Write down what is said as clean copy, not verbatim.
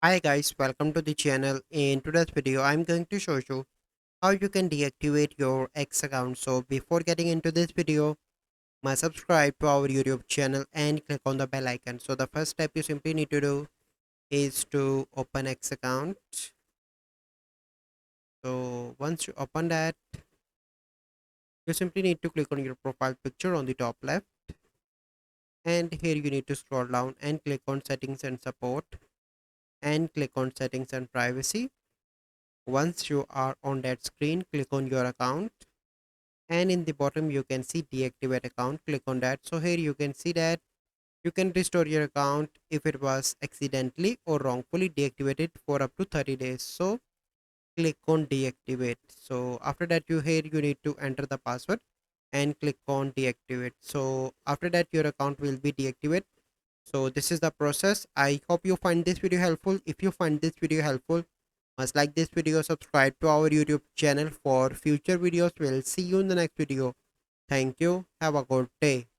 Hi guys, welcome to the channel. In today's video, I'm going to show you how you can deactivate your X account. So before getting into this video, must subscribe to our YouTube channel and click on the bell icon. So the first step you simply need to do is to open X account. So once you open that, you simply need to click on your profile picture on the top left. And here you need to scroll down and click on settings and support and click on settings and privacy. Once you are on that screen, click on your account and in the bottom you can see deactivate account. Click on that. So here you can see that you can restore your account if it was accidentally or wrongfully deactivated for up to 30 days. So click on deactivate. So after that you here you need to enter the password and click on deactivate. So after that your account will be deactivated. So this is the process. I hope you find this video helpful. If you find this video helpful, must like this video, subscribe to our YouTube channel for future videos. We'll see you in the next video. Thank you. Have a good day.